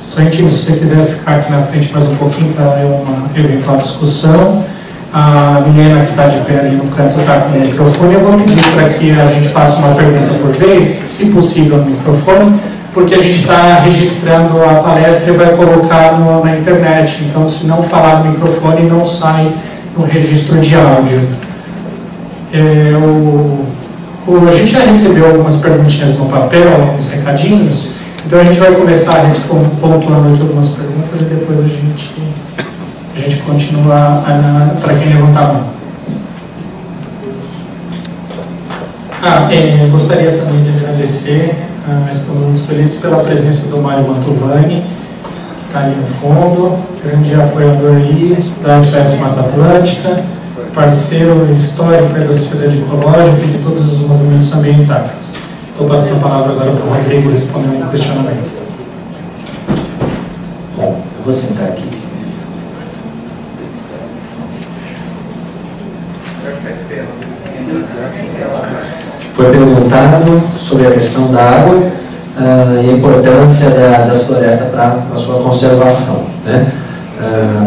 Sorrentino, se você quiser ficar aqui na frente mais um pouquinho para uma eventual discussão. A Milena, que está de pé ali no canto, está com o microfone. Eu vou pedir para que a gente faça uma pergunta por vez, se possível, no microfone, porque a gente está registrando a palestra e vai colocar na internet. Então, se não falar no microfone, não sai no registro de áudio. A gente já recebeu algumas perguntinhas no papel, alguns recadinhos. Então, a gente vai começar pontuando aqui algumas perguntas e depois a gente continua para quem levantar a mão. Gostaria também de agradecer, estamos muito felizes pela presença do Mário Mantovani, que está ali no fundo, grande apoiador aí da SOS Mata Atlântica, parceiro histórico da sociedade ecológica e de todos os movimentos ambientais. Estou passando a palavra agora para o Rodrigo responder um questionamento. Bom, eu vou sentar aqui. Foi perguntado sobre a questão da água e a importância das florestas para a sua conservação. Né?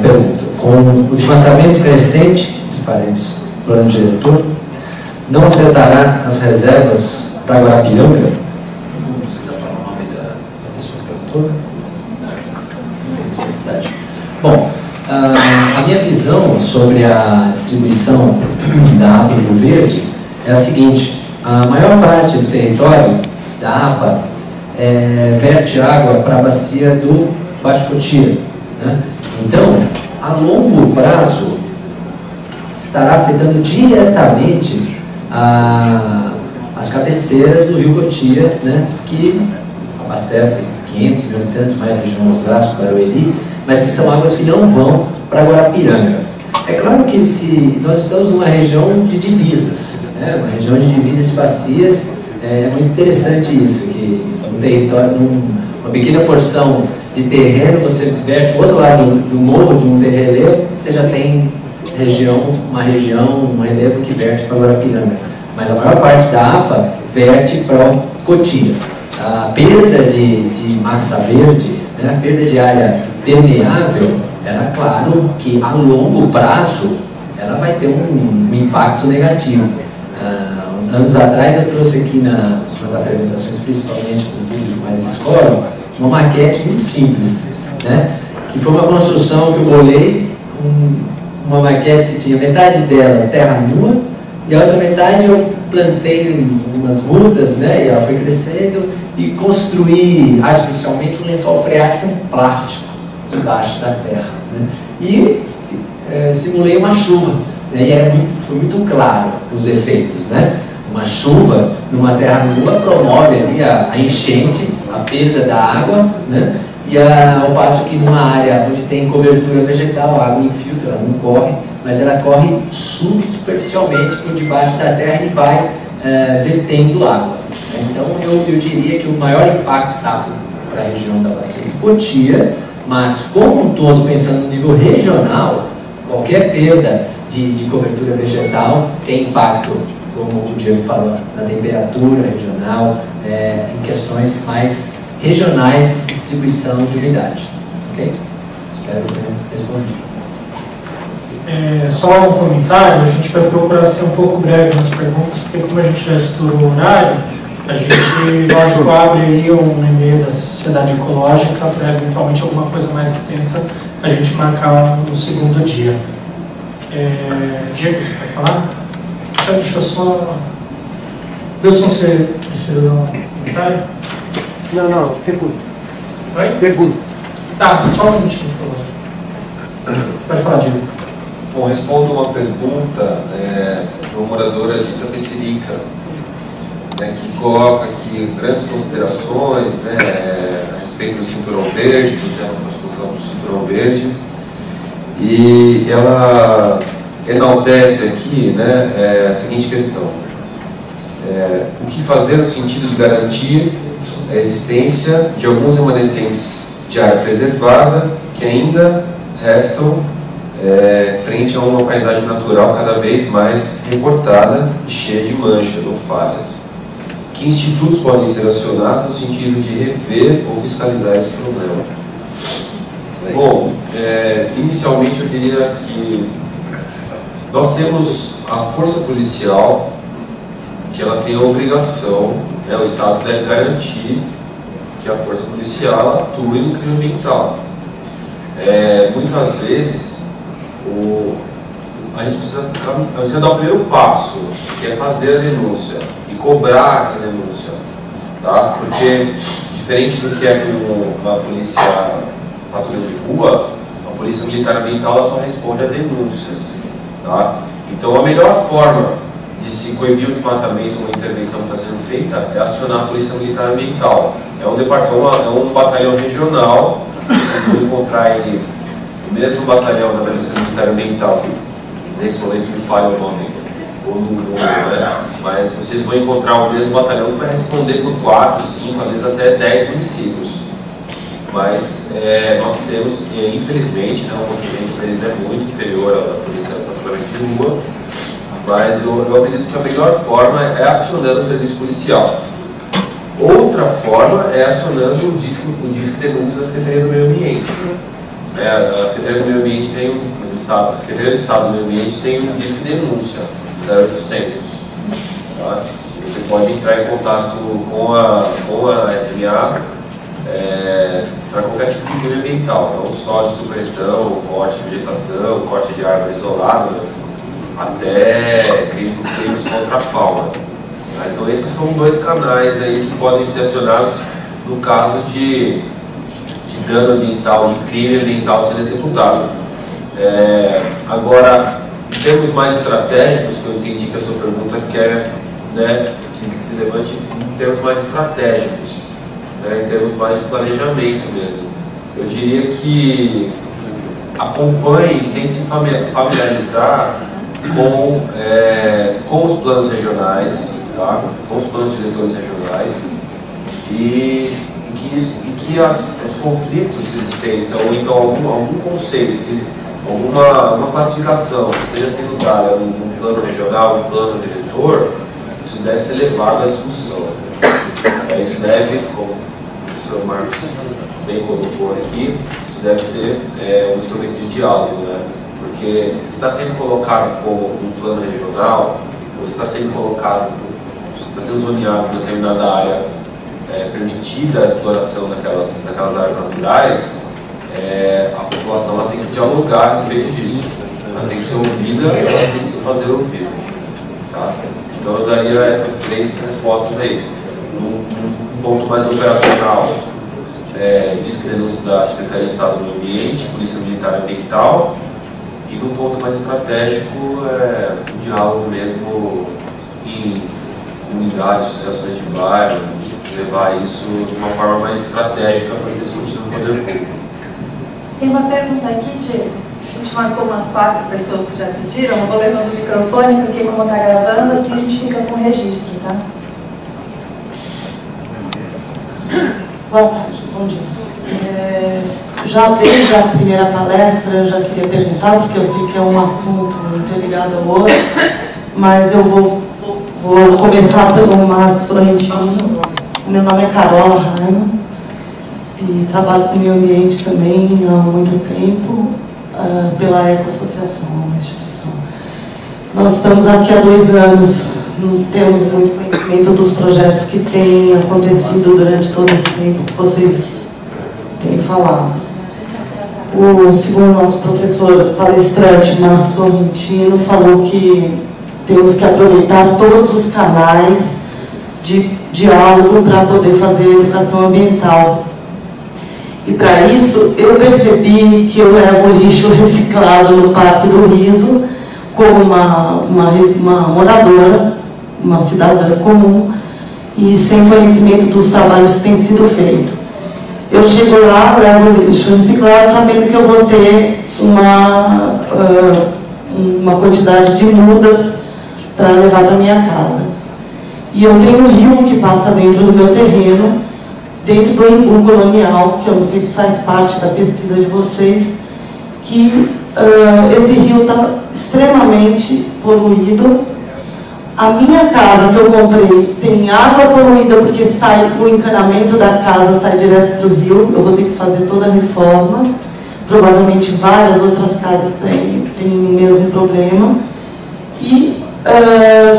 Pergunta: com o desmatamento crescente, entre parênteses, plano diretor, não afetará as reservas da Guarapiranga? Não precisa falar o nome da pessoa que perguntou. Não tem necessidade. Bom, a minha visão sobre a distribuição da APA em Rio Verde é a seguinte: a maior parte do território da APA verte água para a bacia do Baixo Cotia. Né? Então, a longo prazo, estará afetando diretamente as cabeceiras do Rio Cotia, né? Que abastecem 500 mil habitantes, mais a região Osasco, Barueri, mas que são águas que não vão para Guarapiranga. É claro que nós estamos numa região de divisas, né? Uma região de divisas de bacias. É muito interessante isso, que um território, uma pequena porção de terreno, você verte o outro lado do morro de um relevo, você já tem um relevo que verte para Guarapiranga. Mas a maior parte da APA verte para o Cotia. A perda de massa verde, né? A perda de área permeável, ela, claro que a longo prazo ela vai ter um impacto negativo. Anos atrás eu trouxe aqui nas apresentações, principalmente com o público mais escola, uma maquete muito simples, né? Que foi uma construção que eu bolei, uma maquete que tinha metade dela terra nua e a outra metade eu plantei umas mudas, né? E ela foi crescendo e construí artificialmente um lençol freático com plástico embaixo da terra, né? E simulei uma chuva, né? E foi muito claro os efeitos, né? Uma chuva numa terra nua promove ali a enchente, a perda da água, né? E ao passo que numa área onde tem cobertura vegetal, a água infiltra, ela não corre, mas ela corre subsuperficialmente por debaixo da terra e vai vertendo água. Então eu diria que o maior impacto está para a região da bacia de Cotia, mas como um todo, pensando no nível regional, qualquer perda de cobertura vegetal tem impacto, como o Diego falou, na temperatura regional, em questões mais regionais de distribuição de umidade. Ok? Espero que tenha respondido. Só um comentário, a gente vai procurar ser um pouco breve nas perguntas, porque como a gente já estourou o horário, a gente, lógico, abre aí um e-mail da Sociedade Ecológica para eventualmente alguma coisa mais extensa a gente marcar no segundo dia. Diego, você quer falar? Deixa eu só... Wilson, você precisa dar um comentário? Não, pergunta. Oi? Pergunta. Tá, só um minutinho, por favor. Pode falar, Diego. Bom, respondo uma pergunta de uma moradora de Itapecerica, né, que coloca aqui grandes considerações, né, a respeito do cinturão verde, do tema que nós colocamos do cinturão verde, e ela enaltece aqui, né, a seguinte questão: o que fazer no sentido de garantir a existência de alguns remanescentes de área preservada que ainda restam frente a uma paisagem natural cada vez mais recortada e cheia de manchas ou falhas. Que institutos podem ser acionados no sentido de rever ou fiscalizar esse problema? Bom, inicialmente eu diria que nós temos a força policial, que ela tem a obrigação, o Estado deve garantir que a força policial atue no crime ambiental. Muitas vezes a gente precisa dar o primeiro passo, que é fazer a denúncia e cobrar essa denúncia, tá? Porque diferente do que é com a polícia patrulha de rua, a polícia militar ambiental ela só responde a denúncias, tá? Então a melhor forma de se coibir o desmatamento ou uma intervenção que está sendo feita é acionar a polícia militar ambiental. É um batalhão regional, vocês vão encontrar aí o mesmo batalhão da polícia militar ambiental, que nesse momento me falha o nome, ou no nome, né? Mas vocês vão encontrar o mesmo batalhão que vai responder por 4, 5, às vezes até 10 municípios. Mas nós temos, infelizmente, o contingente deles é muito inferior à polícia patrulhamento de rua, mas eu acredito que a melhor forma é acionando o serviço policial. Outra forma é acionando o disque denúncia da Secretaria do Meio Ambiente. A Secretaria do Meio Ambiente tem a Secretaria do Estado do Meio Ambiente tem um disque denúncia, 0800. Tá? Você pode entrar em contato com a SMA para qualquer tipo de crime ambiental, não só de supressão, corte de vegetação, corte de árvores isoladas, até crimes contra a fauna. Então esses são 2 canais aí que podem ser acionados no caso de dano ambiental, de crime ambiental sendo executado. Agora, em termos mais estratégicos, que eu entendi que a sua pergunta quer, que se levante em termos mais estratégicos, em termos mais de planejamento mesmo. Eu diria que acompanhe e tente se familiarizar com os planos regionais, tá? Com os planos diretores regionais e que os conflitos existentes, ou então algum conceito, alguma classificação que esteja sendo dada no plano regional, no plano diretor, isso deve ser levado à discussão. Isso deve, como o professor Marcos bem colocou aqui, isso deve ser um instrumento de diálogo, né? Porque se está sendo colocado como um plano regional, ou se está sendo zoneado em determinada área permitida a exploração daquelas áreas naturais, a população ela tem que dialogar a respeito disso. Ela tem que ser ouvida, ela tem que se fazer ouvir. Tá? Então eu daria essas 3 respostas aí. Num ponto mais operacional, disque denúncia da Secretaria de Estado do Meio Ambiente, Polícia Militar Ambiental, e num ponto mais estratégico, o diálogo mesmo em comunidades, associações de bairro, levar isso de uma forma mais estratégica para se discutir no poder público. Tem uma pergunta aqui, Diego. A gente marcou umas 4 pessoas que já pediram, eu vou levando o microfone, porque como está gravando, assim a gente fica com o registro, tá? Boa tarde, bom dia. Já desde a primeira palestra eu já queria perguntar, porque eu sei que é um assunto interligado ao outro, mas eu vou começar pelo Marcos Sorrentino. Meu nome é Carola Raima e trabalho com o meio ambiente também há muito tempo, pela Eco Associação, uma instituição. Nós estamos aqui há 2 anos, não temos muito conhecimento dos projetos que têm acontecido durante todo esse tempo que vocês têm falado. Segundo o nosso professor palestrante, Marcos Sorrentino, falou que temos que aproveitar todos os canais de diálogo para poder fazer educação ambiental. E para isso, eu percebi que eu levo lixo reciclado no Parque do Riso como uma moradora, uma cidadã comum, e sem conhecimento dos trabalhos que têm sido feitos. Eu chego lá, levo lixo reciclado, sabendo que eu vou ter uma quantidade de mudas para levar para minha casa. E eu tenho um rio que passa dentro do meu terreno, dentro do Embu Colonial, que eu não sei se faz parte da pesquisa de vocês, que esse rio está extremamente poluído. A minha casa que eu comprei tem água poluída porque o encanamento da casa sai direto para o rio, eu vou ter que fazer toda a reforma. provavelmente várias outras casas têm o mesmo problema. E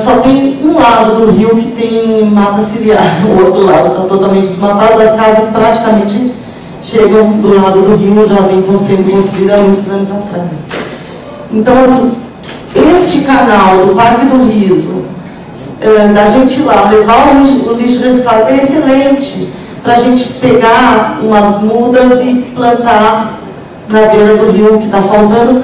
só tem um lado do rio que tem mata ciliar, o outro lado está totalmente desmatado. As casas praticamente chegam do lado do rio, já vem sendo construídas há muitos anos atrás. Então, assim, este canal do Parque do Riso, da gente ir lá, levar o lixo reciclado, é excelente para a gente pegar umas mudas e plantar na beira do rio, que está faltando.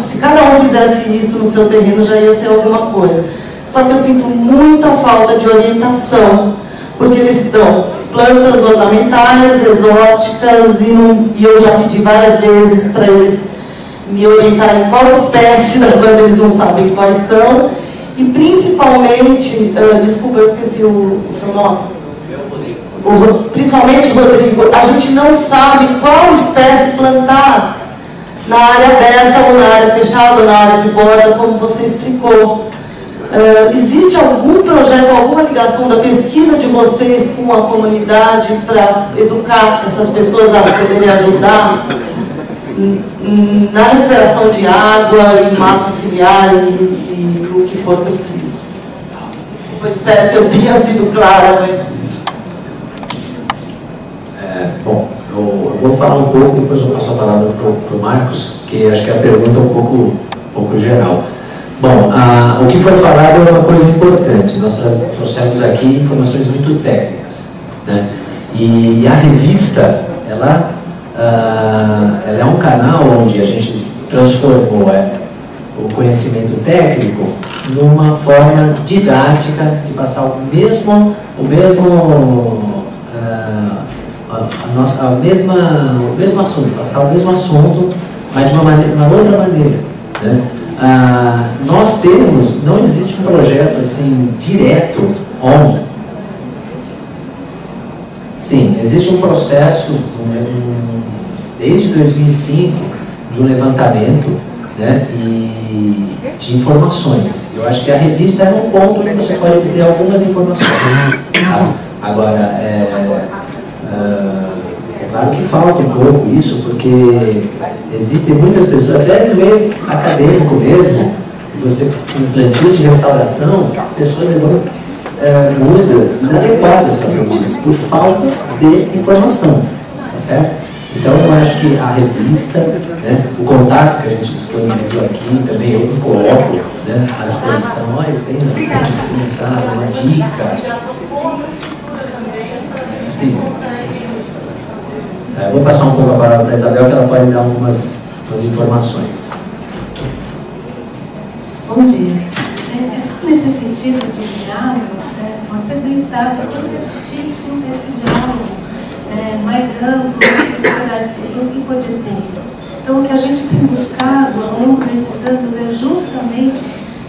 Se cada um fizesse isso no seu terreno, já ia ser alguma coisa. Só que eu sinto muita falta de orientação, porque eles dão plantas ornamentais, exóticas, e eu já pedi várias vezes para eles me orientarem qual espécie da planta eles não sabem quais são. E principalmente, desculpa, eu esqueci o seu nome. Principalmente, Rodrigo, a gente não sabe qual espécie plantar na área aberta ou na área fechada, ou na área de borda, como você explicou. Existe algum projeto, alguma ligação da pesquisa de vocês com a comunidade para educar essas pessoas a poderem ajudar na recuperação de água e mata ciliar e o que for preciso? Desculpa, espero que eu tenha sido clara, mas... Bom, eu vou falar um pouco, depois eu passo a palavra para o Marcos, que acho que a pergunta é um pouco geral. Bom, o que foi falado é uma coisa importante. Nós trouxemos aqui informações muito técnicas, né? E a revista, ela é um canal onde a gente transformou o conhecimento técnico numa forma didática de passar o mesmo assunto, passar o mesmo assunto, mas de uma outra maneira, né? Não existe um projeto assim direto onde. Sim, existe um processo desde 2005 de um levantamento, né, e de informações. Eu acho que a revista é um ponto onde você pode ter algumas informações. Agora, é claro que falta um pouco isso, porque existem muitas pessoas, até no meio acadêmico mesmo, você com plantios de restauração, pessoas levando mudas inadequadas para plantio, por falta de informação, tá certo? Então eu acho que a revista, né, o contato que a gente disponibilizou aqui, também eu me coloco, né, à disposição, eu tenho assim, sabe, uma dica. Sim. Eu vou passar um pouco a palavra para a Isabel, que ela pode dar algumas informações. Bom dia. Só nesse sentido de diálogo, você bem sabe o quanto é difícil esse diálogo mais amplo entre sociedade civil e poder público. Então, o que a gente tem buscado ao longo desses anos é justamente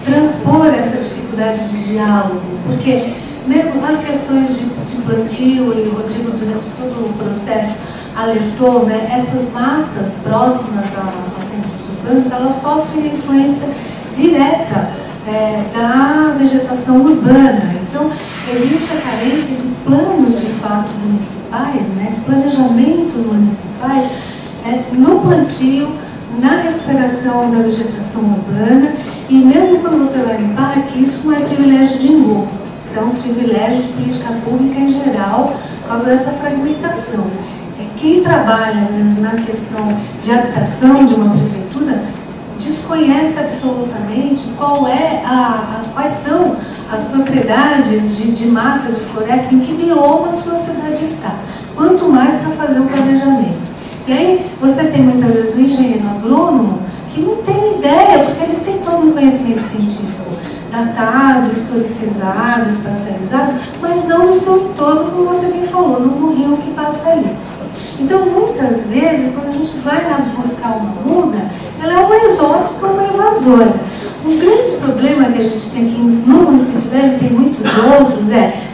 transpor essa dificuldade de diálogo, porque mesmo as questões de plantio, e o Rodrigo, durante todo o processo, alertou, né, essas matas próximas aos centros urbanos, elas sofrem a influência direta da vegetação urbana. Então, existe a carência de planos de fato municipais, né, de planejamentos municipais no plantio, na recuperação da vegetação urbana, e mesmo quando você vai limpar, que isso não é privilégio de ninguém, isso é um privilégio de política pública em geral, por causa dessa fragmentação. Quem trabalha, às vezes, na questão de habitação de uma prefeitura, desconhece absolutamente quais são as propriedades de mata, de floresta, em que bioma a sua cidade está. Quanto mais para fazer o planejamento. E aí, você tem muitas vezes o engenheiro agrônomo que não tem ideia, porque ele tem todo um conhecimento científico datado, historicizado, espacializado, mas não do seu entorno, como você bem falou, no rio que passa ali. Então, muitas vezes, quando a gente vai lá buscar uma muda, ela é uma exótica ou uma invasora. Um grande problema que a gente tem aqui no município dele, tem muitos outros,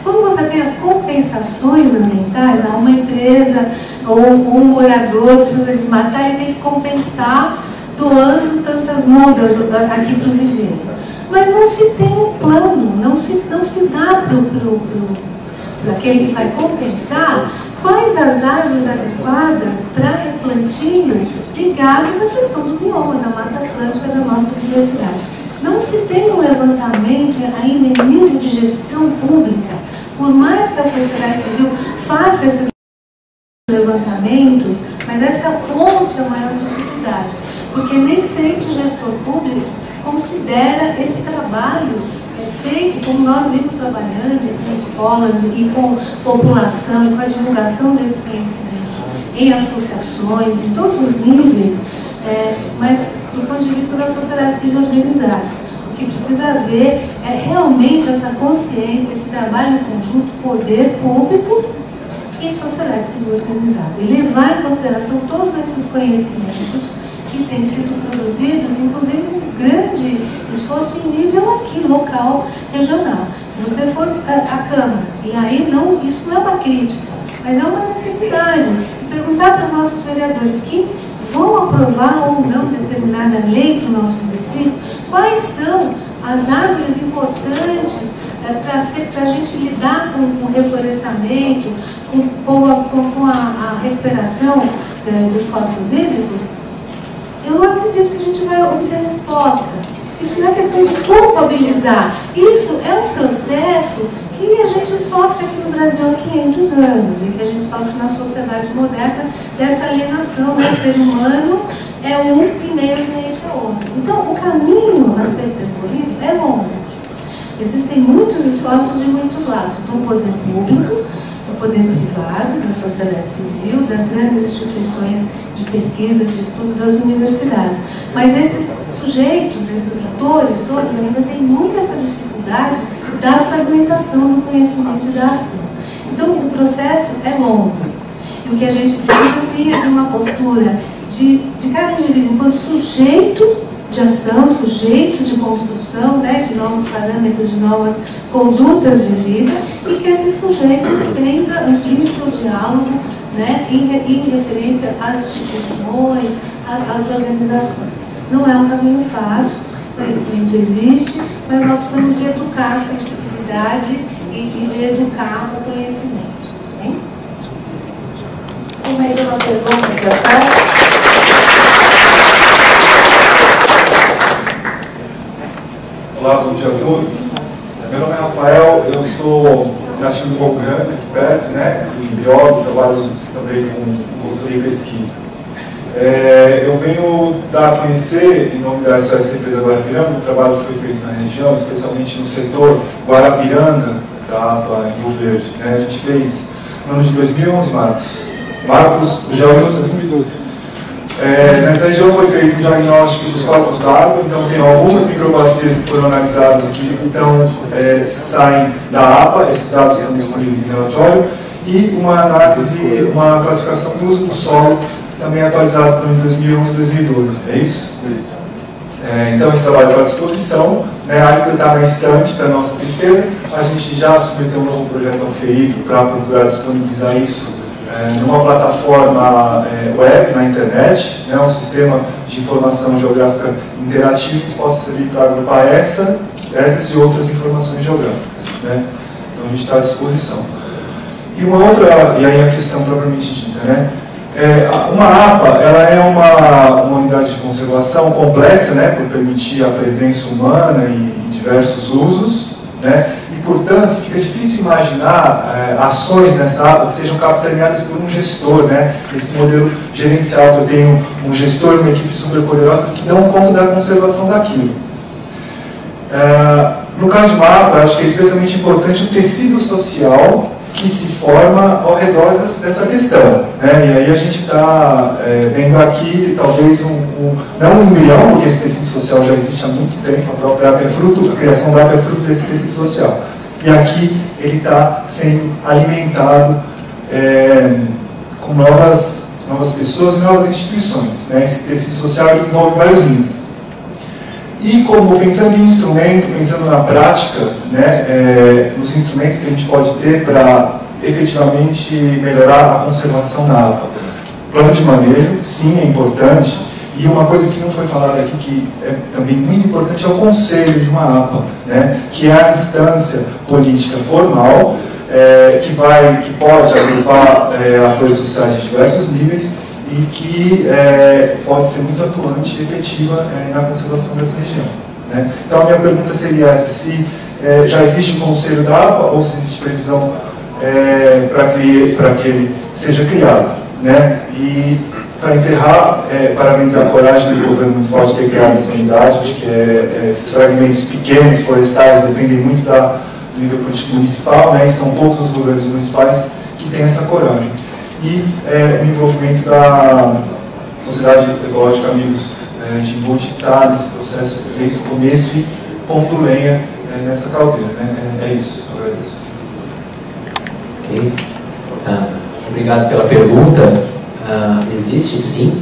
quando você tem as compensações ambientais, uma empresa ou um morador precisa desmatar, ele tem que compensar doando tantas mudas aqui para o viveiro. Mas não se tem um plano, não se dá para aquele que vai compensar quais as as árvores adequadas para replantio ligadas à questão do bioma, da Mata Atlântica, da nossa diversidade. Não se tem um levantamento ainda em nível de gestão pública, por mais que a sociedade civil faça esses levantamentos, mas essa ponte é a maior dificuldade, porque nem sempre o gestor público considera esse trabalho feito, como nós vimos trabalhando com escolas e com população e com a divulgação desse conhecimento em associações, em todos os níveis, mas do ponto de vista da sociedade civil organizada. O que precisa haver é realmente essa consciência, esse trabalho em conjunto, poder público e sociedade civil organizada, e levar em consideração todos esses conhecimentos que têm sido produzidos, inclusive um grande esforço em nível aqui, local, regional. Se você for à Câmara, e aí não, isso não é uma crítica, mas é uma necessidade, perguntar para os nossos vereadores que vão aprovar ou não determinada lei para o nosso município, quais são as árvores importantes para a gente lidar com o reflorestamento, com a recuperação dos corpos hídricos. Eu não acredito que a gente vai obter resposta. Isso não é questão de culpabilizar. Isso é um processo que a gente sofre aqui no Brasil há 500 anos e que a gente sofre na sociedade moderna dessa alienação, né? Ser humano é um e meio ambiente é outro. Então, o caminho a ser percorrido é longo. Existem muitos esforços de muitos lados, do poder público, do poder privado, da sociedade civil, das grandes instituições de pesquisa, de estudo, das universidades. Mas esses sujeitos, esses atores, todos ainda têm muito essa dificuldade da fragmentação do conhecimento e da ação. Então, o processo é longo. E o que a gente precisa, sim, é de uma postura de cada indivíduo enquanto sujeito de ação, sujeito de construção, né, de novos parâmetros, de novas condutas de vida, e que esse sujeito estenda, amplie seu diálogo, né, em referência às instituições, às organizações. Não é um caminho fácil, o conhecimento existe, mas nós precisamos de educar a sensibilidade e de educar o conhecimento. Hein? Tem mais uma pergunta que eu faço? Olá, bom dia a todos. Meu nome é Rafael, eu sou nascido em Morro Grande, aqui perto, né? E biólogo, trabalho também com consultoria e pesquisa. Eu venho dar a conhecer, em nome da SOS Represa Guarapiranga, o trabalho que foi feito na região, especialmente no setor Guarapiranga da APA em Rio Verde. Né? A gente fez no ano de 2011, Marcos, já ouviu? 2012. Nessa região foi feito um diagnóstico dos corpos d'água, então tem algumas microbacias que foram analisadas que então saem da APA, esses dados estão disponíveis em relatório, e uma análise, uma classificação do uso do solo, também atualizado para o ano de 2011 e 2012, é isso? Então esse trabalho está à disposição, né, ainda está na estante, para nossa tristeza. A gente já submeteu um novo projeto ao FEIDRO para procurar disponibilizar isso numa plataforma web, na internet, né, um sistema de informação geográfica interativo que possa servir para agrupar essas e outras informações geográficas. Né? Então a gente está à disposição. E uma outra, e aí a questão propriamente dita, né? Uma APA, ela é uma unidade de conservação complexa, né, por permitir a presença humana e diversos usos, né? Portanto, fica difícil imaginar ações nessa APA que sejam capitaneadas por um gestor, né? Esse modelo gerencial, que eu tenho um gestor e uma equipe superpoderosas que dão conta da conservação daquilo. No caso de uma APA, acho que é especialmente importante o tecido social que se forma ao redor dessa questão. Né? E aí a gente está vendo aqui, talvez, não 1 milhão, porque esse tecido social já existe há muito tempo, a própria APA é fruto, a criação da APA é fruto desse tecido social. E aqui ele está sendo alimentado com novas pessoas e novas instituições. Né? Esse tecido social envolve vários níveis. E como pensando em instrumento, pensando na prática, né, nos instrumentos que a gente pode ter para efetivamente melhorar a conservação da APA. Plano de manejo, sim, é importante. E uma coisa que não foi falada aqui, que é também muito importante, é o conselho de uma APA, né, que é a instância política formal que pode agrupar atores sociais de diversos níveis e que pode ser muito atuante e efetiva na conservação dessa região. Né? Então, a minha pergunta seria essa: se já existe o Conselho da APA ou se existe previsão para que ele seja criado. Né? E, para encerrar, parabenizar a coragem do governo municipal de ter criado essa unidade. Acho que esses fragmentos pequenos, florestais, dependem muito do nível político municipal, né? E são poucos os governos municipais que têm essa coragem. E o envolvimento da Sociedade Ecológica Amigos de Imbuti está nesse processo desde o começo e pondo lenha nessa caldeira. Né? É isso, eu agradeço. Ok. Obrigado pela pergunta. Existe sim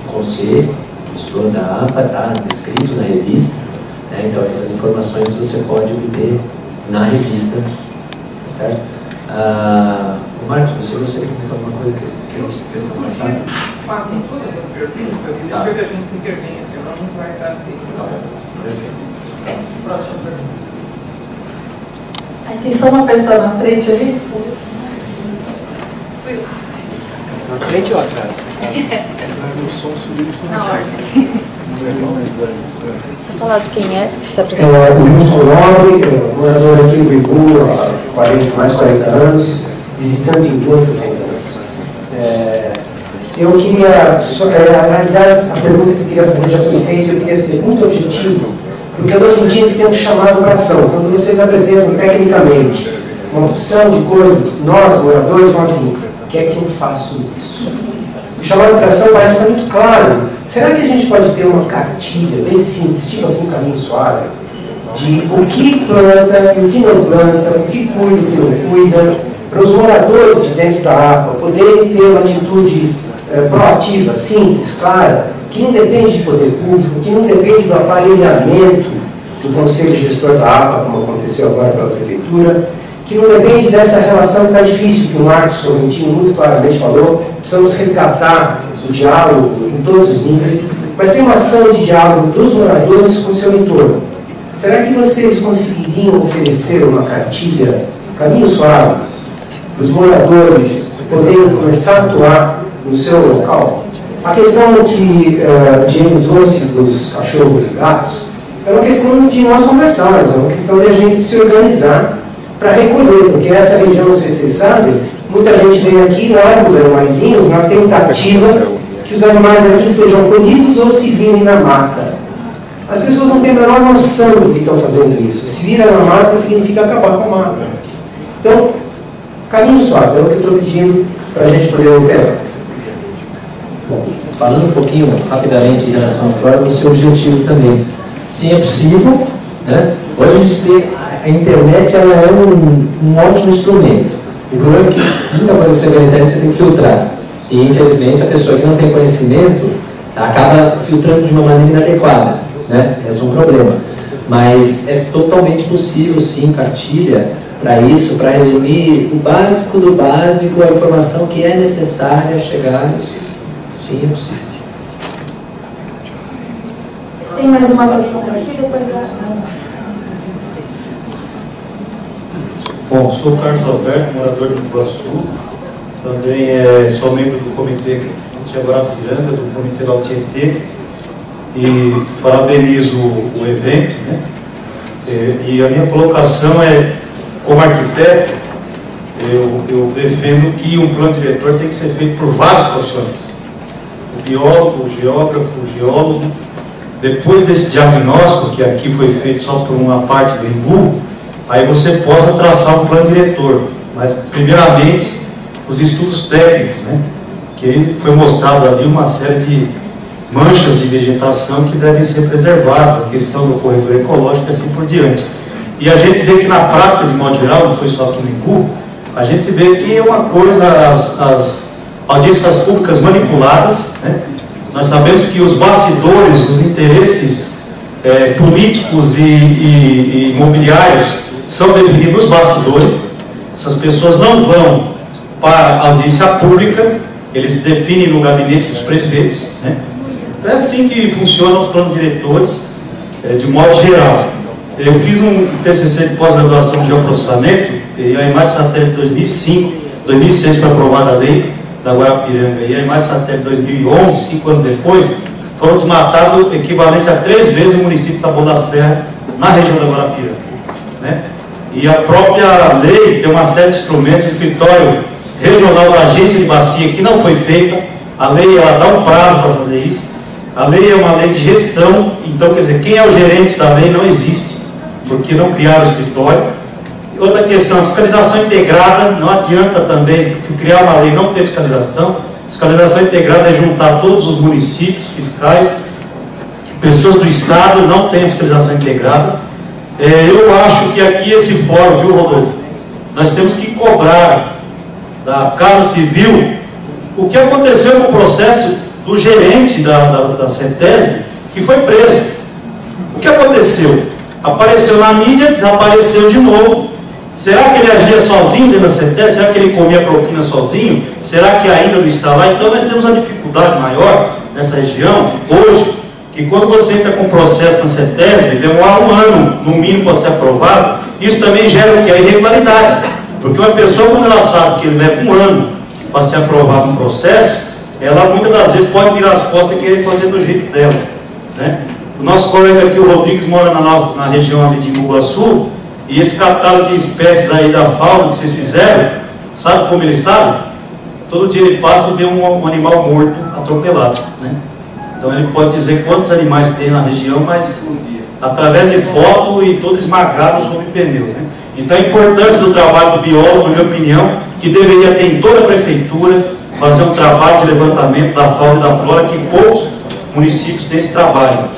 o conselho, o gestor da APA, está descrito na revista, né? Então essas informações você pode obter na revista, tá certo? Marcos, você gostaria de comentar alguma coisa que você fez na questão passada? Com todas as perguntas, depois a gente intervém, senão não vai dar tempo. Tá bom, perfeito. Tá. Próxima pergunta. Aí tem só uma pessoa na frente ali. Na frente ou atrás? Na ordem. Você falar de quem é? O Wilson Nobre, morador aqui do Ibu há mais de 40 anos, visitando Ibu há 60 anos. Eu queria, na realidade, a pergunta que eu queria fazer já foi feita, eu queria ser muito objetivo, porque eu estou sentindo que tem um chamado para ação. Quando vocês apresentam tecnicamente uma opção de coisas, nós, moradores, vamos assim: o que é que eu faço isso? O chamado para ação parece muito claro. Será que a gente pode ter uma cartilha bem simples, tipo assim, caminho suave, de o que planta e o que não planta, o que cuida e o que não cuida, para os moradores de dentro da APA poderem ter uma atitude proativa, simples, clara, que não depende de poder público, que não depende do aparelhamento do Conselho Gestor da APA, como aconteceu agora pela Prefeitura, que não depende dessa relação que está difícil, que o Marcos Sorrentino muito claramente falou. Precisamos resgatar o diálogo em todos os níveis, mas tem uma ação de diálogo dos moradores com o seu entorno. Será que vocês conseguiriam oferecer uma cartilha, caminho suave, para os moradores poderem começar a atuar no seu local? A questão que o Diego trouxe dos cachorros e gatos é uma questão de nós conversarmos, é uma questão de a gente se organizar para recolher, porque essa região, não sei se vocês sabem, muita gente vem aqui, olha os animaizinhos, na tentativa que os animais aqui sejam colhidos ou se virem na mata. As pessoas não têm a menor noção do que estão fazendo isso. Se vira na mata significa acabar com a mata. Então, caminho suave, é o que eu estou pedindo para a gente poder operar. Bom, falando um pouquinho rapidamente em relação à flora, o seu objetivo também. Sim, é possível, né? Hoje a gente tem, a internet ela é um ótimo instrumento. O problema é que muita coisa que você vê na internet você tem que filtrar. E infelizmente a pessoa que não tem conhecimento acaba filtrando de uma maneira inadequada, né? Esse é um problema. Mas é totalmente possível, sim, cartilha para isso, para resumir o básico do básico, a informação que é necessária chegar. Sim, é possível. Tem mais uma pergunta aqui, depois Bom, sou Carlos Alberto, morador do Iguaçu, também sou membro do Comitê Tietê-Guarapiranga, do Comitê da UTT, e parabenizo o evento, né? E a minha colocação é, como arquiteto, eu defendo que um plano diretor tem que ser feito por vários profissionais. O biólogo, o geógrafo, o geólogo. Depois desse diagnóstico, que aqui foi feito só por uma parte do Imbu, aí você possa traçar um plano diretor. Mas, primeiramente, os estudos técnicos, né? Que foi mostrado ali uma série de manchas de vegetação que devem ser preservadas, a questão do corredor ecológico e assim por diante. E a gente vê que na prática, de modo geral, não foi só aqui no Imbu, a gente vê que é uma coisa, as audiências públicas manipuladas, né? Nós sabemos que os bastidores, os interesses políticos e imobiliários são definidos nos bastidores. Essas pessoas não vão para a audiência pública, eles definem no gabinete dos prefeitos, né? Então é assim que funcionam os planos diretores, de modo geral. Eu fiz um TCC de pós-graduação de geoprocessamento, e a imagem satélite de 2006 foi aprovada a lei da Guarapiranga, e a imagem satélite de 2011, 5 anos depois, foram desmatados equivalente a 3 vezes o município de Taboão da Serra, na região da Guarapiranga, né? E a própria lei tem uma série de instrumentos, o escritório regional da agência de bacia, que não foi feita, a lei ela dá um prazo para fazer isso, a lei é uma lei de gestão, então quer dizer, quem é o gerente da lei não existe, porque não criaram o escritório. Outra questão, fiscalização integrada, não adianta também criar uma lei, não ter fiscalização. Fiscalização integrada é juntar todos os municípios fiscais, pessoas do Estado, não tem fiscalização integrada. Eu acho que aqui esse fórum, viu, Rodolfo, nós temos que cobrar da Casa Civil o que aconteceu com o processo do gerente da CETESB, que foi preso. O que aconteceu? Apareceu na mídia, desapareceu de novo. Será que ele agia sozinho dentro da CETESB? Será que ele comia propina sozinho? Será que ainda não está lá? Então nós temos uma dificuldade maior nessa região, hoje, que quando você entra com processo na CETESB, demora 1 ano, no mínimo, para ser aprovado. Isso também gera o que? A irregularidade. Porque uma pessoa, quando ela sabe que ele leva 1 ano para ser aprovado um processo, ela muitas das vezes pode virar as costas e querer fazer do jeito dela, né? O nosso colega aqui, o Rodrigues, mora na região ali de Iguaçu, e esse catálogo de espécies aí da fauna que vocês fizeram, sabe como ele sabe? Todo dia ele passa e vê um animal morto, atropelado, né? Então ele pode dizer quantos animais tem na região, mas através de foto e todo esmagado sobre pneus, né? Então a importância do trabalho do biólogo, na minha opinião, que deveria ter em toda a prefeitura, fazer um trabalho de levantamento da fauna e da flora, que poucos municípios têm esse trabalho.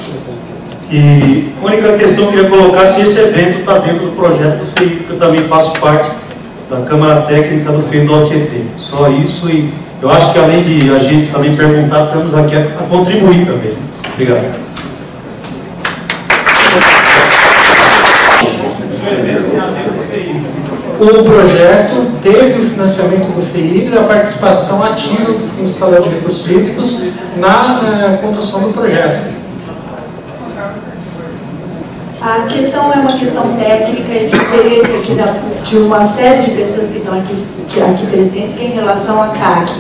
E a única questão que eu queria colocar é se esse evento está dentro do projeto do FEI, que eu também faço parte da Câmara Técnica do FEI do Altietê. Só isso, e eu acho que além de a gente também perguntar, estamos aqui a contribuir também. Obrigado. O projeto teve o financiamento do FEI e a participação ativa do Fundo Estadual de Recursos Hídricos na condução do projeto. A questão é uma questão técnica e de interesse aqui de uma série de pessoas que estão aqui presentes, que é em relação à CAC.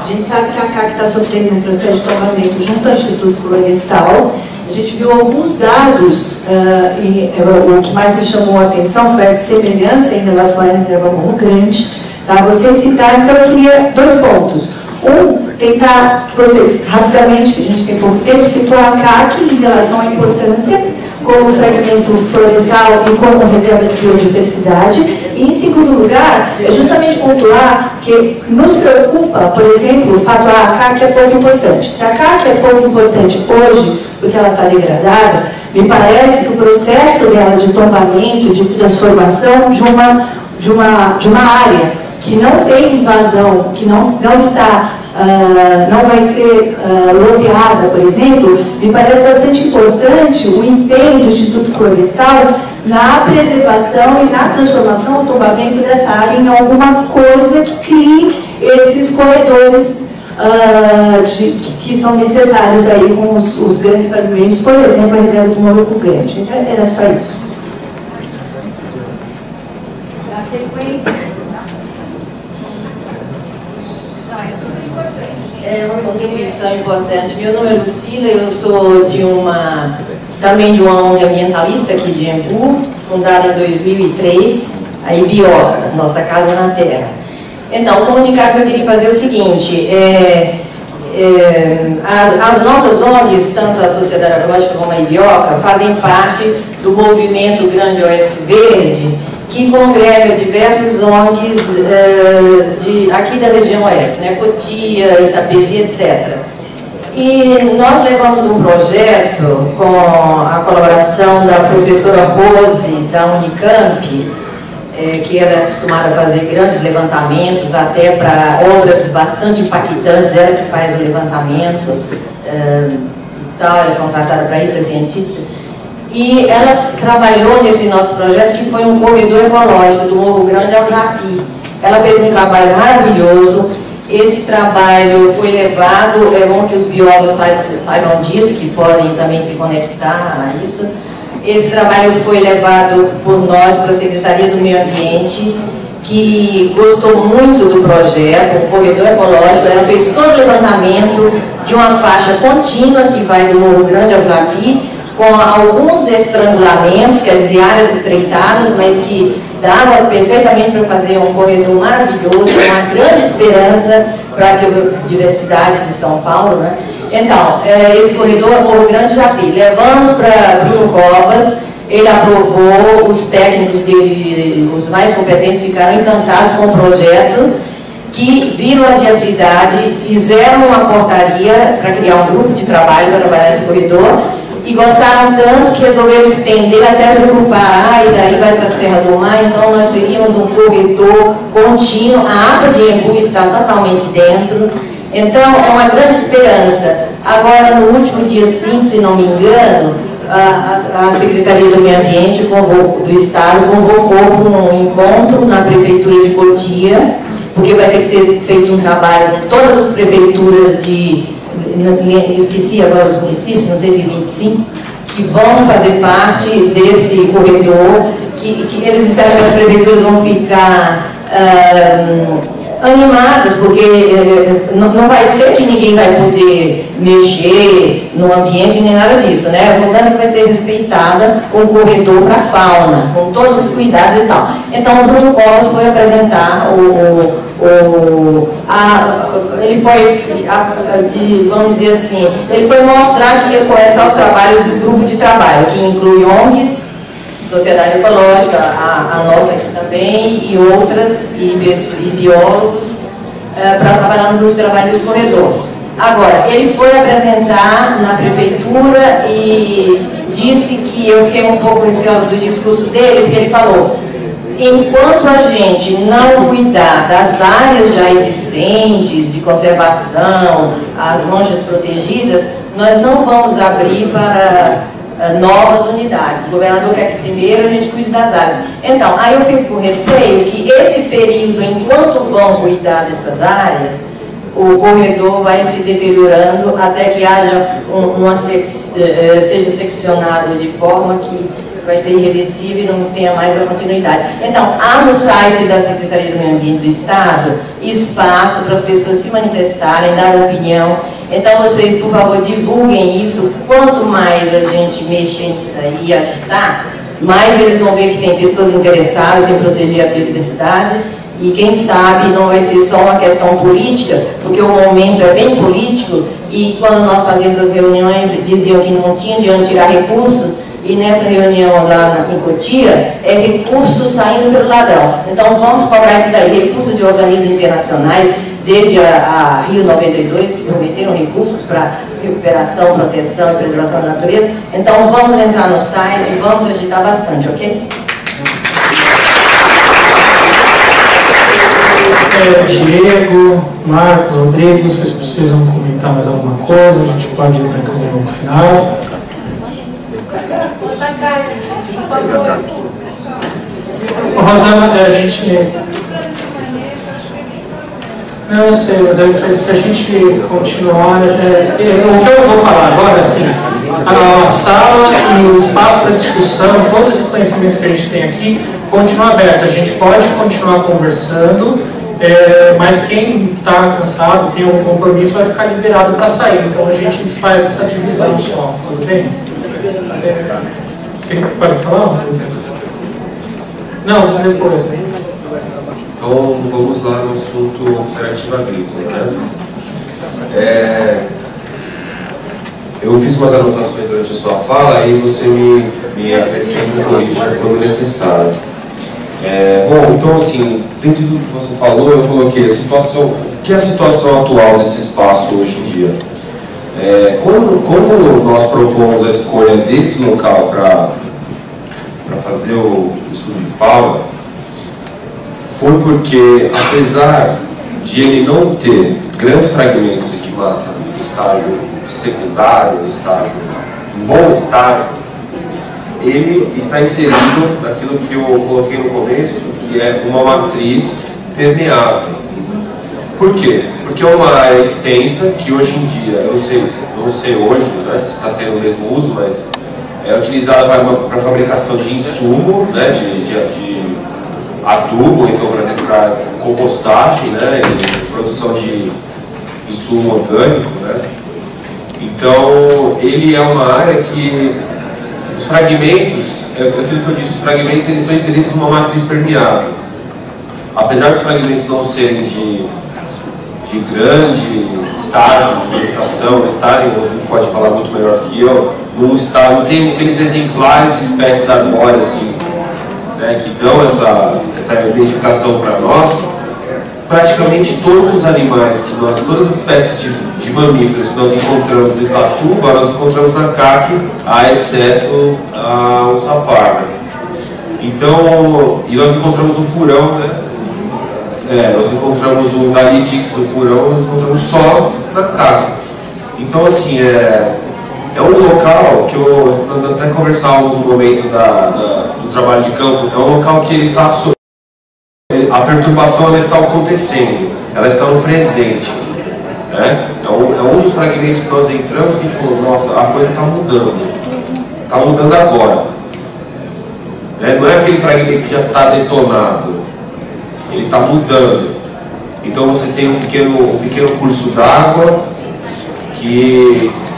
A gente sabe que a CAC está sofrendo um processo de tombamento junto ao Instituto Florestal. A gente viu alguns dados, o que mais me chamou a atenção foi a semelhança em relação à reserva Morro Grande. Tá? Vocês citaram, então eu queria 2 pontos. Tentar que vocês, rapidamente, porque a gente tem pouco tempo, situar a CAC em relação à importância como fragmento florestal e como reserva de biodiversidade. E, em segundo lugar, é justamente pontuar que nos preocupa, por exemplo, o fato a CAC é pouco importante. Se a CAC é pouco importante hoje, porque ela está degradada, me parece que o processo dela de tombamento, de transformação de uma área que não tem invasão, que não está não vai ser loteada, por exemplo, me parece bastante importante o empenho do Instituto Florestal na preservação e na transformação, o tombamento dessa área em alguma coisa que crie esses corredores que são necessários aí com os grandes fragmentos, por exemplo, a reserva do Morro Grande. Então, era só isso. Na sequência... É uma contribuição importante. Meu nome é Lucila, eu sou também de uma ONG ambientalista aqui de Embu, fundada em 2003, a Ibioca, Nossa Casa na Terra. Então, o comunicado que eu queria fazer é o seguinte, as nossas ONGs, tanto a Sociedade Arqueológica como a Ibioca, fazem parte do movimento Grande Oeste Verde, que congrega diversas ONGs aqui da região oeste, né? Cotia, Itapevi, etc. E nós levamos um projeto com a colaboração da professora Rose, da Unicamp, que era acostumada a fazer grandes levantamentos, até para obras bastante impactantes, ela que faz o levantamento, ela é contratada para isso, é cientista. E ela trabalhou nesse nosso projeto, que foi um corredor ecológico do Morro Grande ao Japi. Ela fez um trabalho maravilhoso. Esse trabalho foi levado, é bom que os biólogos saibam disso, que podem também se conectar a isso. Esse trabalho foi levado por nós para a Secretaria do Meio Ambiente, que gostou muito do projeto, o corredor ecológico. Ela fez todo o levantamento de uma faixa contínua que vai do Morro Grande ao Japi, com alguns estrangulamentos, quer dizer, áreas estreitadas, mas que dava perfeitamente para fazer um corredor maravilhoso, uma grande esperança para a biodiversidade de São Paulo, né? Então, esse corredor Morro Grande Japi, levamos para Bruno Covas, ele aprovou, os técnicos dele, os mais competentes, ficaram encantados com o projeto, que viram a viabilidade, fizeram uma portaria para criar um grupo de trabalho para trabalhar nesse corredor, e gostaram tanto que resolveram estender até Jurupá, e daí vai para a Serra do Mar. Então nós teríamos um corredor contínuo, a APA de Embu está totalmente dentro, então é uma grande esperança. Agora, no último dia 5, se não me engano, a Secretaria do Meio Ambiente do Estado convocou para um encontro na Prefeitura de Cotia, porque vai ter que ser feito um trabalho com todas as prefeituras esqueci agora os municípios, não sei se 25, que vão fazer parte desse corredor, que eles disseram que as prefeituras vão ficar animadas, porque não vai ser que ninguém vai poder mexer no ambiente nem nada disso, né? Portanto, que vai ser respeitada um corredor para a fauna, com todos os cuidados e tal. Então, o Bruno Covas foi apresentar ele foi, vamos dizer assim, ele foi mostrar que ia começar os trabalhos do grupo de trabalho, que inclui ONGs, Sociedade Ecológica, a nossa aqui também, e outras, e biólogos, para trabalhar no grupo de trabalho desse corredor. Agora, ele foi apresentar na prefeitura e disse que eu fiquei um pouco receosa do discurso dele, porque ele falou: enquanto a gente não cuidar das áreas já existentes de conservação, as manchas protegidas, nós não vamos abrir para novas unidades. O governador quer que primeiro a gente cuide das áreas. Então, aí eu fico com receio que esse período, enquanto vão cuidar dessas áreas, o corredor vai se deteriorando até que haja seja seccionado de forma que vai ser irreversível e não tenha mais a continuidade. Então, há no site da Secretaria do Meio Ambiente do Estado espaço para as pessoas se manifestarem, dar opinião. Então, vocês, por favor, divulguem isso. Quanto mais a gente mexer nisso daí e agitar, mais eles vão ver que tem pessoas interessadas em proteger a biodiversidade. E quem sabe não vai ser só uma questão política, porque o momento é bem político, e quando nós fazíamos as reuniões, diziam que não tinha de onde tirar recursos, e nessa reunião lá em Cotia, é recurso saindo pelo ladrão. Então vamos cobrar isso daí, recursos de organismos internacionais, desde a Rio 92, se prometeram recursos para recuperação, proteção e preservação da natureza. Então vamos entrar no site e vamos agitar bastante, ok? Diego, Marcos, Rodrigo, vocês precisam comentar mais alguma coisa? A gente pode ir para o no final. Rosana, a gente... Não, eu sei, mas se a gente continuar... o que eu vou falar agora, assim, a sala e o espaço para discussão, todo esse conhecimento que a gente tem aqui, continua aberto. A gente pode continuar conversando, mas quem está cansado, tem algum compromisso, vai ficar liberado para sair. Então a gente faz essa divisão só, tudo bem? Você pode falar? Não, depois. Então vamos lá no assunto cooperativa agrícola, né? Eu fiz umas anotações durante a sua fala e você me acrescenta e corrija quando necessário. Bom, então assim, dentro de tudo que você falou, eu coloquei a situação, o que é a situação atual desse espaço hoje em dia? Quando nós propomos a escolha desse local para fazer o estudo de fauna, foi porque, apesar de ele não ter grandes fragmentos de mata no estágio secundário, em bom estágio, ele está inserido naquilo que eu coloquei no começo, que é uma matriz permeável. Por quê? Porque é uma área extensa que hoje em dia, eu não sei hoje, né, se está sendo o mesmo uso, mas é utilizada para fabricação de insumo, né, de adubo, então para compostagem, né, e produção de insumo orgânico, né. Então, ele é uma área que os fragmentos, é aquilo que eu disse, os fragmentos eles estão inseridos numa matriz permeável. Apesar dos fragmentos não serem de grande estágio de vegetação, estarem, o Rodrigo pode falar muito melhor do que eu, não tem aqueles exemplares de espécies arbóreas né, que dão essa identificação para nós. Praticamente todos os animais todas as espécies de mamíferos que nós encontramos em Itatuba, nós encontramos na CAC, exceto a onça parda. Então, e nós encontramos o furão, né? Nós encontramos o Galidix, o furão, nós encontramos só na CAC. Então, assim, é um local que nós até conversávamos no momento do trabalho de campo, é um local que ele está a perturbação ela está acontecendo, ela está no presente, né? É um dos fragmentos que nós entramos que a gente falou, nossa, a coisa está mudando agora, né? Não é aquele fragmento que já está detonado, ele está mudando. Então você tem um pequeno curso d'água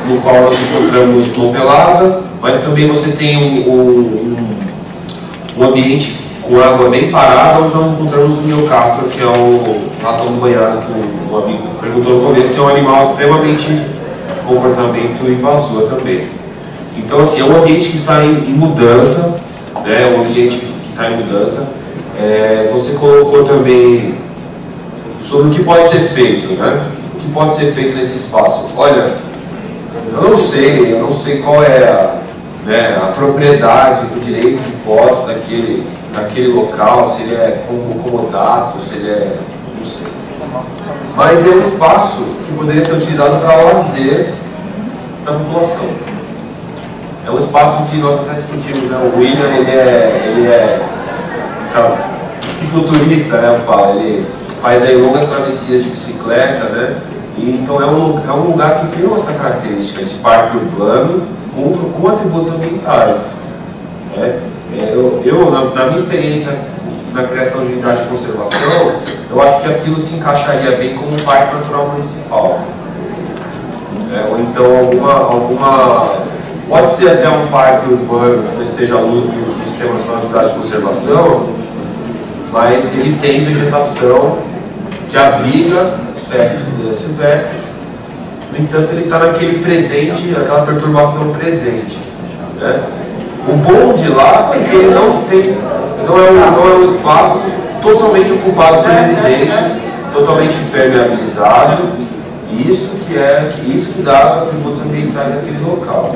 no qual nós encontramos montelada, mas também você tem um ambiente com água bem parada, onde nós encontramos o neocastro, que é o ratão banhado, que o amigo perguntou no começo, que é um animal extremamente comportamento invasor também. Então, assim, é um ambiente que está em mudança, né? É um ambiente que está em mudança. Você colocou também sobre o que pode ser feito, né? O que pode ser feito nesse espaço. Olha, eu não sei qual é a propriedade, o direito de posse daquele local, se ele é como comodato, se ele é, não sei. Mas é um espaço que poderia ser utilizado para lazer da população. É um espaço que nós até discutimos, né? O William, ele é cicloturista, né? Eu falo, ele faz aí longas travessias de bicicleta, né? E, então é um lugar que tem essa característica de parque urbano com atributos ambientais, né? Na minha experiência na criação de unidade de conservação, eu acho que aquilo se encaixaria bem como um parque natural municipal. Ou então pode ser até um parque urbano que não esteja à luz do Sistema Nacional de Unidade de Conservação, mas ele tem vegetação que abriga espécies silvestres. No entanto, ele está naquele presente, aquela perturbação presente, né? O bom de lá é que ele não é um espaço totalmente ocupado por residências, totalmente impermeabilizado, e isso que dá os atributos ambientais daquele local.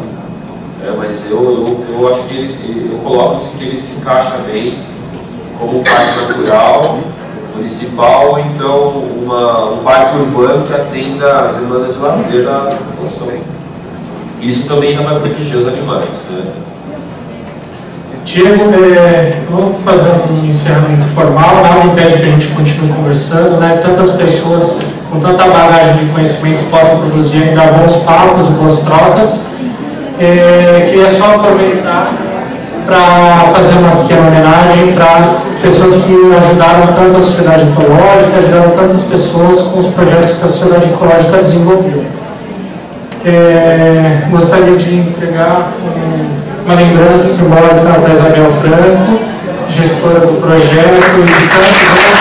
Mas eu acho que eu coloco assim, que ele se encaixa bem como um parque natural, municipal, ou então um parque urbano que atenda às demandas de lazer da população. Isso também já vai proteger os animais, né? Diego, vamos fazer um encerramento formal, nada impede que a gente continue conversando, né? Tantas pessoas com tanta bagagem de conhecimento podem produzir ainda bons papos e boas trocas. Queria só aproveitar para fazer uma pequena homenagem para pessoas que ajudaram tanto a sociedade ecológica, ajudaram tantas pessoas com os projetos que a sociedade ecológica desenvolveu. Gostaria de entregar uma lembrança simbólica para Isabel Franco, gestora do projeto e de tantos outros.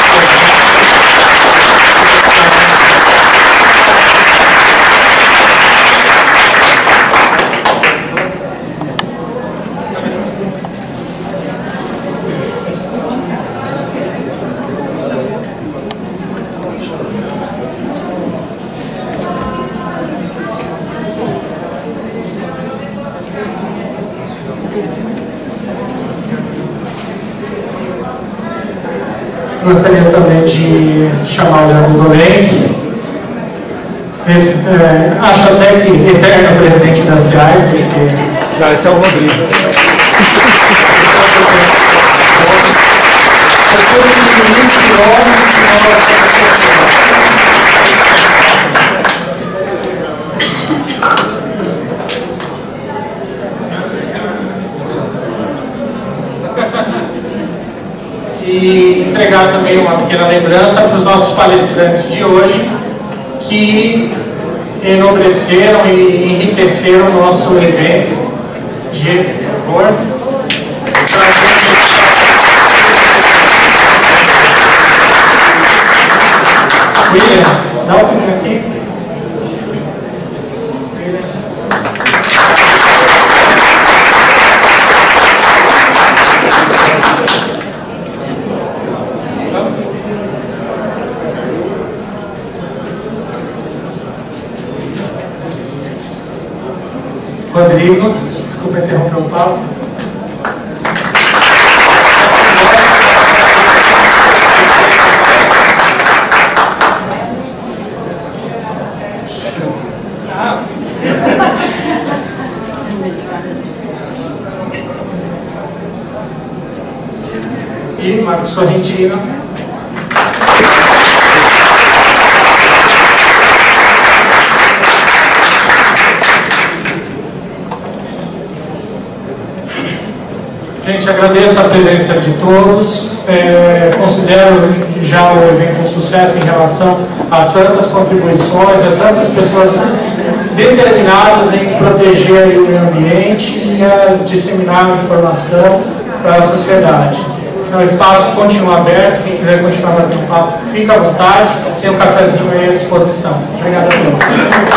Gostaria também de chamar o Leandro Dolente, acho até que eterno presidente da CIAI, porque... Não, esse é o Rodrigo. e entregar também uma pequena lembrança para os nossos palestrantes de hoje, que enobreceram e enriqueceram o nosso evento. Diego, por favor. William, dá um clique aqui. Rodrigo, desculpa interromper o Paulo. E Marcos Sorrentino. Gente, agradeço a presença de todos. Considero já o evento um sucesso em relação a tantas contribuições, a tantas pessoas determinadas em proteger o meio ambiente e a disseminar a informação para a sociedade. Então, o espaço continua aberto. Quem quiser continuar batendo papo, fica à vontade. Tem um cafezinho aí à disposição. Obrigado a todos.